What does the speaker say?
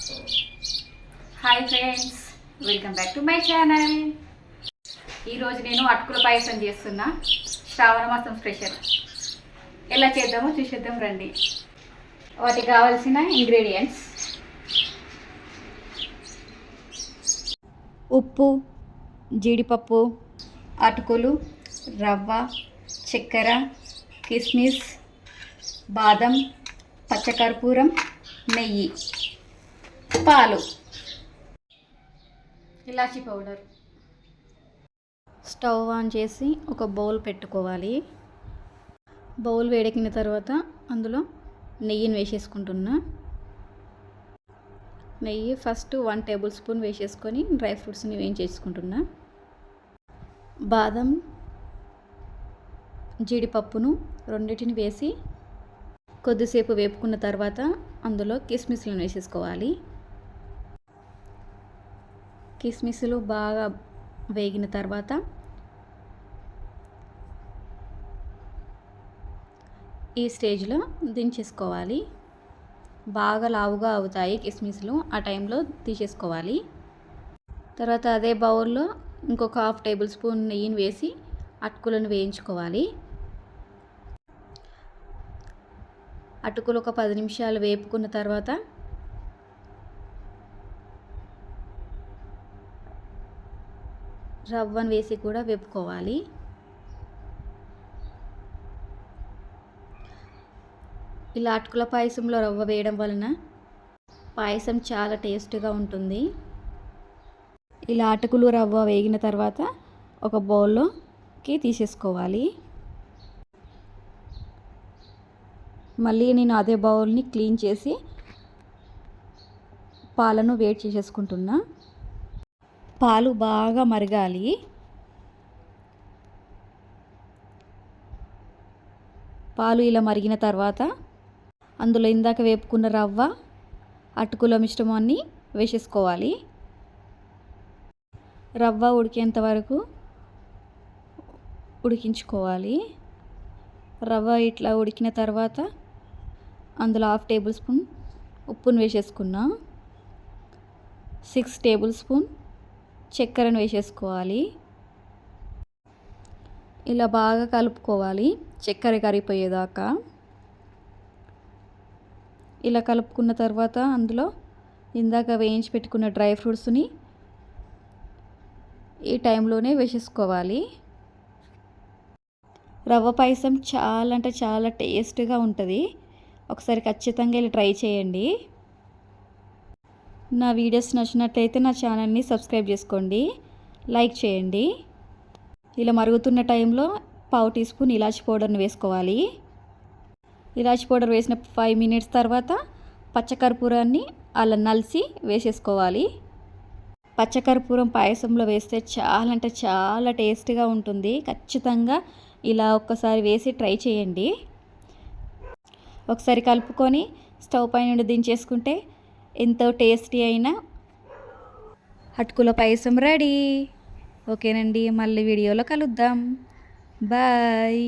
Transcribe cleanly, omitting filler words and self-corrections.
Hi friends, welcome back to my channel. ఈరోజు నేను అటుకుల పాయసం చేస్తున్నా. శ్రావణ మాసం స్పెషల్. ఎలా చేద్దామో చూసేద్దాం రండి. వాటికి కావాల్సిన ఇంగ్రీడియంట్స్: ఉప్పు, జీడిపప్పు, అటుకులు, రవ్వ, చక్కెర, కిస్మిస్, బాదం, పచ్చకర్పూరం, నెయ్యి, పాలు, ఇలాచీ పౌడర్. స్టవ్ ఆన్ చేసి ఒక బౌల్ పెట్టుకోవాలి. బౌల్ వేడెక్కిన తర్వాత అందులో నెయ్యిని వేసేసుకుంటున్నా. నెయ్యి ఫస్ట్ 1 టేబుల్ స్పూన్ వేసేసుకొని డ్రై ఫ్రూట్స్ని వేయించేసుకుంటున్నా. బాదం, జీడిపప్పును రెండింటిని వేసి కొద్దిసేపు వేపుకున్న తర్వాత అందులో కిస్మిస్లను వేసేసుకోవాలి. కిస్మిస్లు బాగా వేగిన తర్వాత ఈ స్టేజ్లో దించేసుకోవాలి. బాగా లావుగా అవుతాయి కిస్మిస్లు, ఆ టైంలో తీసేసుకోవాలి. తర్వాత అదే బౌల్లో ఇంకొక 1/2 టేబుల్ స్పూన్ నెయ్యిని వేసి అటుకులను వేయించుకోవాలి. అటుకులు ఒక 10 నిమిషాలు వేపుకున్న తర్వాత రవ్వను వేసి కూడా వేపుకోవాలి. ఇలా అటుకుల పాయసంలో రవ్వ వేయడం వలన పాయసం చాలా టేస్ట్గా ఉంటుంది. ఇలా అటుకులు రవ్వ వేగిన తర్వాత ఒక బౌల్లోకి తీసేసుకోవాలి. మళ్ళీ నేను అదే బౌల్ని క్లీన్ చేసి పాలను వేడి చేసేసుకుంటున్నా. పాలు బాగా మరగాలి. పాలు ఇలా మరిగిన తర్వాత అందులో ఇందాక వేపుకున్న రవ్వ, అటుకుల మిశ్రమాన్ని వేసేసుకోవాలి. రవ్వ ఉడికేంత వరకు ఉడికించుకోవాలి. రవ్వ ఇట్లా ఉడికిన తర్వాత అందులో 1/2 టేబుల్ స్పూన్ ఉప్పును వేసేసుకున్నా. 6 టేబుల్ స్పూన్ చక్కెరను వేసేసుకోవాలి. ఇలా బాగా కలుపుకోవాలి చక్కెర కరిగిపోయేదాకా. ఇలా కలుపుకున్న తర్వాత అందులో ఇందాక వేయించి పెట్టుకున్న డ్రై ఫ్రూట్స్ని ఈ టైంలోనే వేసేసుకోవాలి. రవ్వ పాయసం చాలా అంటే చాలా టేస్ట్గా ఉంటుంది. ఒకసారి ఖచ్చితంగా ఇలా ట్రై చేయండి. నా వీడియోస్ నచ్చినట్లయితే నా ఛానల్ని సబ్స్క్రైబ్ చేసుకోండి, లైక్ చేయండి. ఇలా మరుగుతున్న టైంలో 1/2 టీ స్పూన్ ఇలాచీ పౌడర్ని వేసుకోవాలి. ఇలాచీ పౌడర్ వేసిన 5 మినిట్స్ తర్వాత పచ్చకర్పూరాన్ని అలా నలిసి వేసేసుకోవాలి. పచ్చకర్పూరం పాయసంలో వేస్తే చాలా అంటే చాలా టేస్ట్గా ఉంటుంది. ఖచ్చితంగా ఇలా ఒక్కసారి వేసి ట్రై చేయండి. ఒకసారి కలుపుకొని స్టవ్ పై నుండి దించేసుకుంటే ఎంతో టేస్టీ అయిన అటుకుల పాయసం రెడీ. ఓకేనండి, మళ్ళీ వీడియోలో కలుద్దాం. బాయ్.